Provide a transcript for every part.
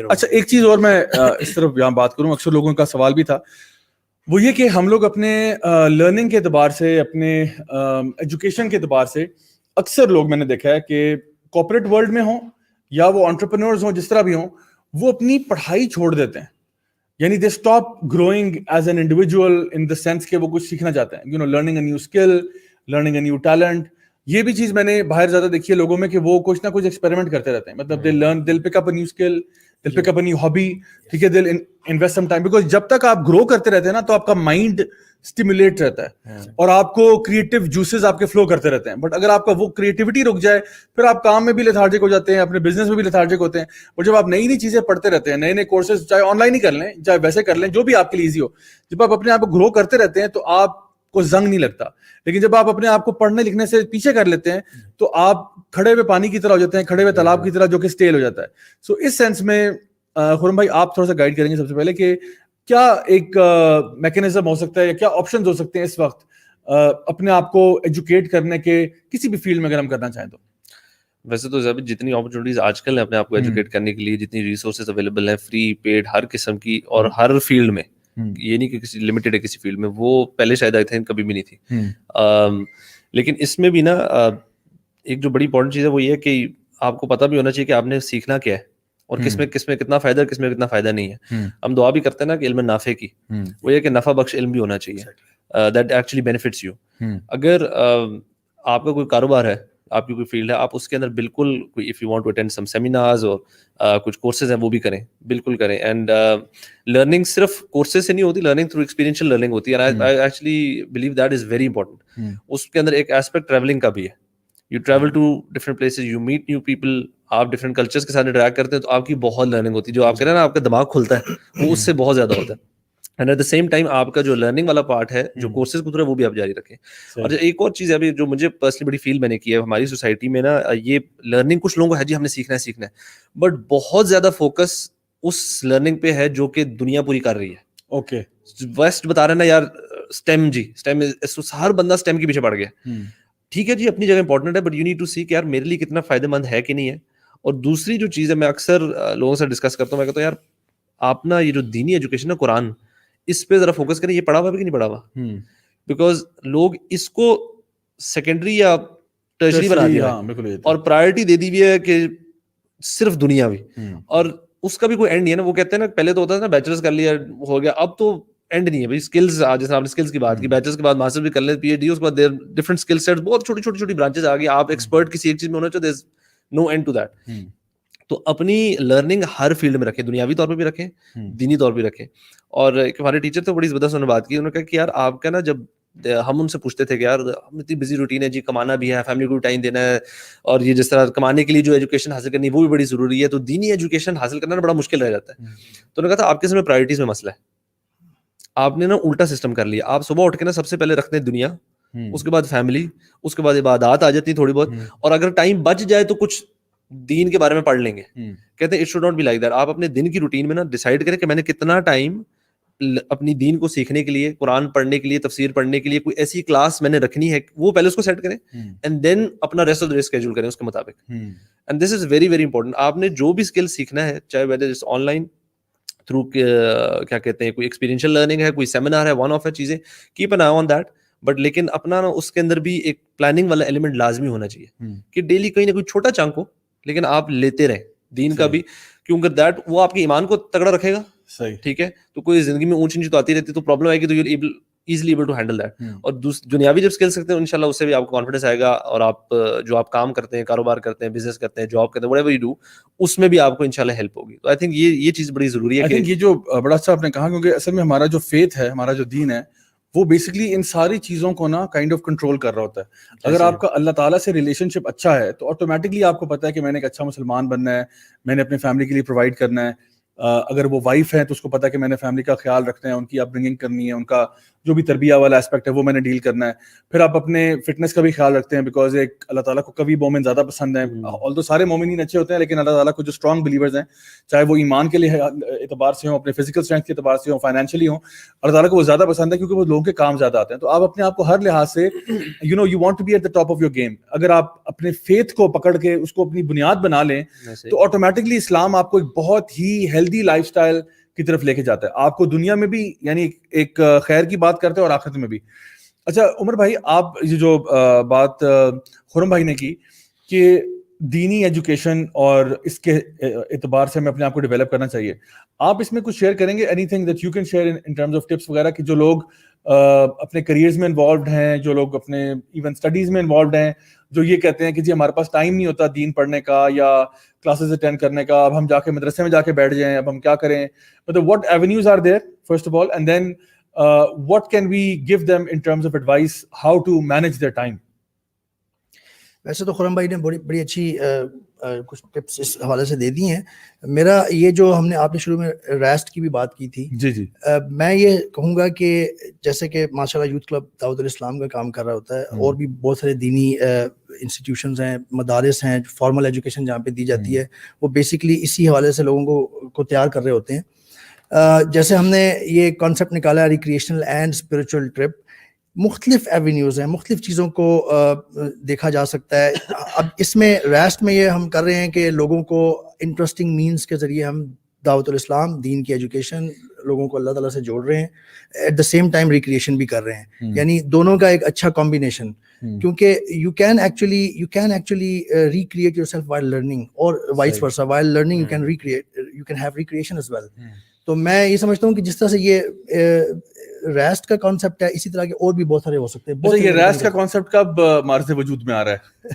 اچھا ایک چیز اور میں اس طرف یہاں بات کروں, اکثر لوگوں کا سوال بھی تھا, وہ یہ کہ ہم لوگ اپنے لرننگ کے اعتبار سے, اپنے ایجوکیشن کے اعتبار سے, اکثر لوگ میں نے دیکھا ہے کہ کارپوریٹ ورلڈ میں ہوں یا وہ انٹرپرینورز ہوں, جس طرح بھی ہوں, وہ اپنی پڑھائی چھوڑ دیتے ہیں. یعنی they stop growing as an individual in the sense کہ وہ کچھ سیکھنا چاہتے ہیں, learning a new skill, learning a new talent. یہ بھی چیز میں نے باہر زیادہ دیکھی ہے لوگوں میں کہ وہ کچھ نہ کچھ ایکسپیریمنٹ کرتے رہتے ہیں. مطلب they'll pick up a new skill, they'll pick up a new hobby, ٹھیک ہے, they'll invest some time, because جب تک آپ گرو کرتے رہتے ہیں نا تو آپ کا مائنڈ اسٹیمولیٹ رہتا ہے اور آپ کو کریٹو جوسز آپ کے فلو کرتے رہتے ہیں. بٹ اگر آپ کا وہ کریٹیوٹی رک جائے, پھر آپ کام میں بھی لیتھارجک ہو جاتے ہیں, اپنے بزنس میں بھی لیتھارجک ہوتے ہیں. اور جب آپ نئی نئی چیزیں پڑھتے رہتے ہیں, نئے نئے کورسز, چاہے آن لائن ہی کر لیں, چاہے ویسے کر لیں, جو بھی آپ کے لیے ایزی ہو, جب آپ اپنے آپ کو گرو کرتے رہتے ہیں تو آپ کو زنگ نہیں لگتا. لیکن جب آپ اپنے آپ کو پڑھنے لکھنے سے پیچھے کر لیتے ہیں تو آپ کھڑے ہوئے پانی کی طرح ہو جاتے ہیں, کھڑے ہوئے تالاب کی طرح, جو کہ اسٹیل ہو جاتا ہے. سو اس سینس میں خرم بھائی آپ تھوڑا سا گائیڈ کریں گے سب سے پہلے کہ کیا ایک میکینزم ہو سکتا ہے یا کیا آپشنز ہو سکتے ہیں اس وقت اپنے آپ کو ایجوکیٹ کرنے کے, کسی بھی فیلڈ میں اگر ہم کرنا چاہیں تو؟ ویسے تو زیادہ جتنی اپرچونیٹیز آج کل ہیں اپنے آپ کو ایجوکیٹ کرنے کے لیے, جتنی ریسورسز اویلیبل ہیں, فری پیڈ ہر قسم کی, اور ہر فیلڈ میں, یہ نہیں کہ کسی لمیٹڈ ہے کسی فیلڈ میں, وہ پہلے شاید آئی تھنک کبھی بھی نہیں تھی. لیکن اس میں بھی نا ایک جو بڑی امپورٹنٹ چیز ہے وہ یہ ہے کہ آپ کو پتہ بھی ہونا چاہیے کہ آپ نے سیکھنا کیا ہے اور کس میں کتنا فائدہ ہے, کس میں کتنا فائدہ نہیں ہے. ہم دعا بھی کرتے ہیں نا کہ علم نافع کی, وہ یہ کہ نفع بخش علم بھی ہونا چاہیے, دیٹ ایکچولی بینیفٹس یو. اگر آپ کا کوئی کاروبار ہے, آپ کی کوئی فیلڈ ہے, آپ اس کے اندر بالکل کوئی if you want to attend some seminars اور کچھ کورسز ہیں وہ بھی کریں, بالکل کریں. اینڈ لرننگ صرف کورسز سے نہیں ہوتی, لرننگ تھرو ایکسپیرینشیل لرننگ ہوتی ہے. I actually believe that is very important. اس کے اندر ایک ایسپیکٹ ٹریولنگ کا بھی ہے. You travel to different places, you meet new people, آپ ڈفرنٹ کلچرس کے ساتھ انٹریکٹ کرتے ہیں تو آپ کی بہت لرننگ ہوتی ہے. جو آپ کہہ رہے ہیں نا آپ کا دماغ کھلتا ہے, وہ اس سے بہت زیادہ ہوتا ہے. And at the same time آپ کا جو لرننگ والا پارٹ ہے, جو کورسز گزرے, وہ بھی آپ جاری رکھیں. اور ایک اور چیز ہے ابھی جو مجھے پرسنلی بڑی فیل میں نے کی ہے, ہماری سوسائٹی میں نا یہ لرننگ, کچھ لوگوں کو ہے جی ہم نے سیکھنا ہے, بٹ بہت زیادہ فوکس اس لرننگ پہ ہے جو کہ دنیا پوری کر رہی ہے. اوکے, ویسٹ بتا رہے نا یار اسٹیم, جی اسٹیم, ہر بندہ اسٹیم کے پیچھے پڑ گیا. ٹھیک ہے جی, اپنی جگہ امپورٹنٹ ہے, بٹ یو نیڈ ٹو سی کہ یار میرے لیے کتنا فائدہ مند ہے کہ نہیں ہے. اور دوسری جو چیز ہے, میں اکثر لوگوں سے ڈسکس کرتا ہوں, میں کہتا ہوں یار آپ نا یہ جو دینی ایجوکیشن ہے, قرآن, اس پہ ذرا فوکس کریں. یہ پڑھا ہوا بھی کہ نہیں پڑھا ہوا, بیکاز لوگ اس کو سیکنڈری یا ٹرشری بنا دیا اور پرائرٹی دے دی ہوئی ہے کہ صرف دنیاوی, اور اس کا بھی کوئی اینڈ نہیں ہے نا. وہ کہتے ہیں نا پہلے تو ہوتا تھا نا بیچلرز کر لیا ہو گیا, اب تو اینڈ نہیں ہے بھائی. اسکلز, جیسے آپ نے اسکلز کی بات کی, بیچلرز کے بعد ماسٹر بھی کر لیں, پی ایچ ڈی, اس کے بعد ڈفرنٹ اسکل سیٹس, بہت چھوٹی برانچز آ گئی. آپ ایکسپرٹ کسی ایک چیز میں ہونا چاہتے, نو اینڈ ٹو دیٹ. تو اپنی لرننگ ہر فیلڈ میں رکھیں, دنیاوی طور پہ بھی رکھیں, دینی طور پہ بھی رکھیں. اور ایک ہمارے ٹیچر تھے, بڑی زبردست انہوں نے بات کی, انہوں نے کہا کہ یار آپ کا نا, جب ہم ان سے پوچھتے تھے کہ یار ہم اتنی بزی روٹین ہے جی, کمانا بھی ہے, فیملی کو ٹائم دینا ہے, اور یہ جس طرح کمانے کے لیے جو ایجوکیشن حاصل کرنی ہے وہ بھی بڑی ضروری ہے, تو دینی ایجوکیشن حاصل کرنا بڑا مشکل رہ جاتا ہے. تو انہوں نے کہا تھا آپ کے سامنے پرائرٹیز میں مسئلہ ہے. آپ نے نا الٹا سسٹم کر لیا. آپ صبح اٹھ کے نا سب سے پہلے رکھتے ہیں دنیا, اس کے بعد فیملی, اس کے بعد عبادات آ جاتی ہیں تھوڑی بہت, اور اگر ٹائم بچ جائے تو کچھ دین کے بارے میں پڑھ لیں گے. کہتے ہیں it should not be like that. آپ اپنے دن کی روٹین میں نا ڈیسائیڈ کریں کہ میں نے کتنا ٹائم اپنی دین کو سیکھنے کے لیے, قرآن پڑھنے کے لیے, تفسیر پڑھنے کے لیے, کوئی ایسی کلاس میں نے رکھنی ہے, وہ پہلے اس کو سیٹ کریں, اینڈ دین اپنا rest of the day schedule کریں اس کے مطابق. And this is very very important. آپ نے جو بھی اسکل سیکھنا ہے, چاہے ویدر آن لائن تھرو کیا کہتے ہیں, کوئی ایکسپیرینشیل لرننگ ہے, کوئی سیمینار ہے, ون آف ہے چیزیں, keep an eye on that. But لیکن اپنا نا اس کے اندر بھی ایک پلاننگ والا ایلیمنٹ لازمی ہونا چاہیے کہ ڈیلی کہیں نہ کوئی چھوٹا چنک ہو, لیکن آپ لیتے رہیں دین کا بھی, کیونکہ دیٹ وہ آپ کے ایمان کو تگڑا رکھے گا. صحیح, ٹھیک ہے. تو کوئی زندگی میں اونچ نیچ تو آتی رہتی, تو پرابلم آئے گی, تو you easily able to handle that. اور دنیاوی جب اسکل سکتے ہیں انشاءاللہ اس سے بھی آپ کو کانفیڈنس آئے گا, اور آپ جو آپ کام کرتے ہیں, کاروبار کرتے ہیں, بزنس کرتے ہیں, جاب کرتے ہیں, whatever you do, اس میں بھی آپ کو انشاءاللہ ہیلپ ہوگی. تو آئی تھنک یہ چیز بڑی ضروری ہے. یہ جو بڑا اچھا آپ نے کہا, کیونکہ اصل میں ہمارا جو فیتھ ہے, ہمارا جو دین ہے, وہ بیسکلی ان ساری چیزوں کو نا کائنڈ آف کنٹرول کر رہا ہوتا ہے. اگر آپ کا اللہ تعالیٰ سے ریلیشن شپ اچھا ہے تو آٹومیٹکلی آپ کو پتہ ہے کہ میں نے ایک اچھا مسلمان بننا ہے, میں نے اپنے فیملی کے لیے پرووائڈ کرنا ہے, اگر وہ وائف ہیں تو اس کو پتا کہ میں نے فیملی کا خیال رکھنا ہے, ان کی اپ برنگنگ کرنی ہے, ان کا جو بھی تربیہ والا اسپیکٹ ہے وہ میں نے ڈیل کرنا ہے. پھر آپ اپنے فٹنس کا بھی خیال رکھتے ہیں, بیکاز ایک اللہ تعالیٰ کو قوی مومن زیادہ پسند ہیں. آلدو سارے مومنین اچھے ہوتے ہیں, لیکن اللہ تعالیٰ کو جو اسٹرانگ بلیورز ہیں, چاہے وہ ایمان کے لیے اعتبار سے ہوں, اپنے فزیکل اسٹرینتھ کے اعتبار سے ہوں, فائنینشلی ہوں, اللہ تعالیٰ کو وہ زیادہ پسند ہے کیونکہ وہ لوگوں کے کام زیادہ آتے ہیں. تو آپ اپنے آپ کو ہر لحاظ سے you want to be at the top of your game. اگر آپ اپنے فیتھ کو پکڑ کے اس کو اپنی بنیاد بنا لیں تو آٹومیٹکلی اسلام آپ کو ایک بہت ہی ہیلدی لائف اسٹائل کی طرف لے کے جاتا ہے, آپ کو دنیا میں بھی یعنی ایک خیر کی بات کرتے ہیں اور آخرت میں بھی. اچھا عمر بھائی, آپ یہ جو بات خرم بھائی نے کی کہ دینی ایجوکیشن اور اس کے اعتبار سے ہمیں اپنے آپ کو ڈیولپ کرنا چاہیے, آپ اس میں کچھ شیئر کریں گے, any thing that you can share in terms of tips وغیرہ, کہ جو لوگ اپنے کریئرز میں انوالوڈ ہیں, جو لوگ اپنے ایون اسٹڈیز میں انوالوڈ ہیں, جو یہ کہتے ہیں کہ جی ہمارے پاس ٹائم نہیں ہوتا دین پڑھنے کا یا کلاسز اٹینڈ کرنے کا, اب ہم جا کے مدرسے میں جا کے بیٹھ جائیں, اب ہم کیا کریں, مطلب what avenues are there first of all, and then what can we give them in terms of advice how to manage their time. ویسے تو خرم بھائی نے بڑی اچھی کچھ ٹپس اس حوالے سے دے دی ہیں. میرا یہ جو ہم نے آپ نے شروع میں ریسٹ کی بھی بات کی تھی, جی میں یہ کہوں گا کہ جیسے کہ ماشاء اللہ یوتھ کلب دعوت الاسلام کا کام کر رہا ہوتا ہے, اور بھی بہت سارے دینی انسٹیٹیوشنز ہیں, مدارس ہیں, فارمل ایجوکیشن جہاں پہ دی جاتی ہے, وہ بیسکلی اسی حوالے سے لوگوں کو تیار کر رہے ہوتے ہیں. جیسے ہم نے یہ کانسیپٹ نکالا ریکریشنل اینڈ اسپرچل ٹرپ, مختلف ایونیوز ہیں, مختلف چیزوں کو دیکھا جا سکتا ہے. اب اس میں ریسٹ میں یہ ہم کر رہے ہیں کہ لوگوں کو انٹرسٹنگ مینس کے ذریعے ہم دعوت الاسلام دین کی ایجوکیشن لوگوں کو اللہ تعالیٰ سے جوڑ رہے ہیں, at the same time recreation بھی کر رہے ہیں, یعنی دونوں کا ایک اچھا کمبینیشن, کیونکہ you can actually recreate yourself while learning, اور vice versa, while learning you can have recreation as well. تو میں یہ سمجھتا ہوں کہ جس طرح سے یہ ریسٹ کا کانسیپٹ ہے, اسی طرح کے اور بھی بہت سارے ہو سکتے ہیں. یہ ریسٹ کا کانسیپٹ کب ہمارے سے وجود میں آ رہا ہے؟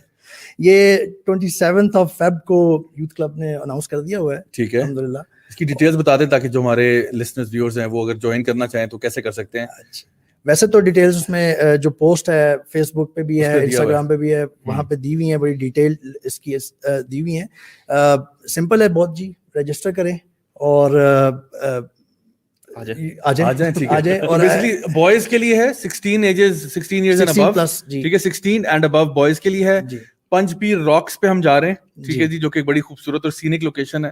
یہ 27 فیب کو یوتھ کلب نے اناؤنس کر دیا ہوا ہے. ٹھیک ہے, الحمدللہ. اس کی ڈیٹیلز بتا دیں تاکہ جو ہمارے لسنرز ویورز ہیں وہ اگر جوائن کرنا چاہیں تو کیسے کر سکتے ہیں. ویسے تو ڈیٹیلز اس میں جو پوسٹ ہے فیس بک پہ بھی ہے, انسٹاگرام پہ بھی ہے, وہاں پہ دی ہوئی ہیں, بڑی ڈیٹیل اس کی دی ہوئی ہیں. سمپل ہے بہت جی, رجسٹر کریں اور آ جائیں. اور بیسیکلی بوائز کے لیے ہے 16 ایئرز اینڈ ابو, ٹھیک ہے, 16 اینڈ ابو بوائز کے لیے ہے. پنج پیر راکس پہ ہم جا رہے ہیں, ٹھیک ہے جی, جو کہ بڑی خوبصورت اور سینک لوکیشن ہے,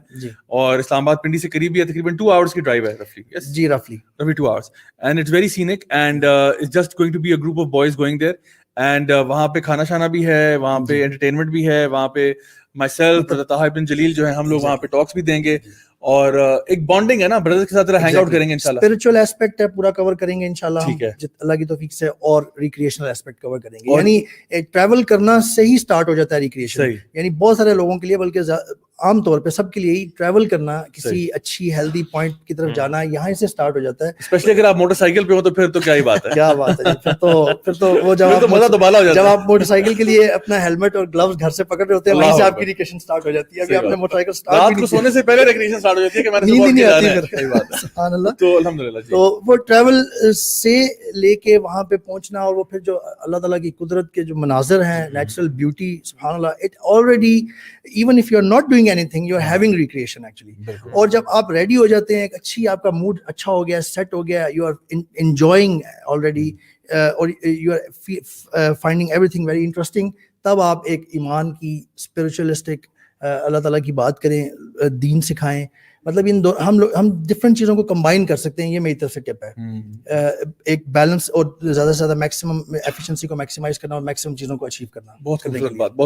اور اسلام آباد پنڈی سے قریب ہی ہے, تقریباً 2 آورس کی ڈرائیو ہے رفلی. جی رفلی 2 hours, and it's very scenic, and it's just going to be a group of boys going there, and وہاں پہ کھانا شانا بھی ہے, وہاں پہ انٹرٹینمنٹ بھی ہے, وہاں پہ myself brother طاہر بن جلیل جو ہے ہم لوگ وہاں پہ ٹاکس بھی دیں گے, اور ایک بانڈنگ ہے نا, بردر کے ساتھ ہینگ آؤٹ کریں گے انشاءاللہ. اسپرچول ایسپیکٹ ہے پورا کور کریں گے انشاءاللہ ہم اللہ کی توفیق سے, اور ریکریشنل ایسپیکٹ کور کریں گے. یعنی ٹریول کرنا سے ہی سٹارٹ ہو جاتا ہے ریکریشن, یعنی بہت سارے لوگوں کے لیے, بلکہ عام طور پہ سب کے لیے ہی ٹریول کرنا, کسی اچھی ہیلدی پوائنٹ کی طرف جانا, یہاں سے سٹارٹ ہو جاتا ہے. اسپیشلی اگر آپ موٹر سائیکل پہ ہو تو پھر تو کیا ہی بات ہے, کیا بات ہے. پھر تو وہ جب آپ موٹر سائیکل کے لیے اپنا ہیلمٹ اور گلوز گھر سے پکڑ رہے ہوتے ہیں, وہیں سے آپ کی ریکریشن سٹارٹ ہو جاتی ہے. ابھی آپ نے موٹر سائیکل رات کو سونے سے پہلے ریکریشن سٹارٹ ہو جاتی ہے کہ میں نے نیند نہیں آتی پھر. صحیح بات ہے, سبحان اللہ. تو الحمدللہ جی, تو وہ ٹریول سے لے کے وہاں پہ پہنچنا, اور وہ پھر جو اللہ تعالیٰ کی قدرت کے جو مناظر ہیں, نیچرل بیوٹی, سبحان اللہ, it already even if you are not doing anything you are having recreation actually. اور جب آپ ریڈی ہو جاتے ہیں, ایک اچھی آپ کا موڈ اچھا ہو گیا, سیٹ ہو گیا, یو آر انجوائنگ آلریڈی, اور you are finding everything very interesting, تب آپ ایک ایمان کی اسپرچولیسٹک اللہ تعالیٰ کی بات کریں, دین سکھائیں. مطلب ہم ڈفرینٹ چیزوں کو کمبائن کر سکتے ہیں. یہ میری طرف سے ٹپ ہے, ایک بیلنس اور زیادہ سے زیادہ میکسیمم ایفیشنسی کو میکسیمائز کرنا اور میکسیمم چیزوں کو اچیو کرنا. بہت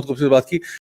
خوبصورت بات کی.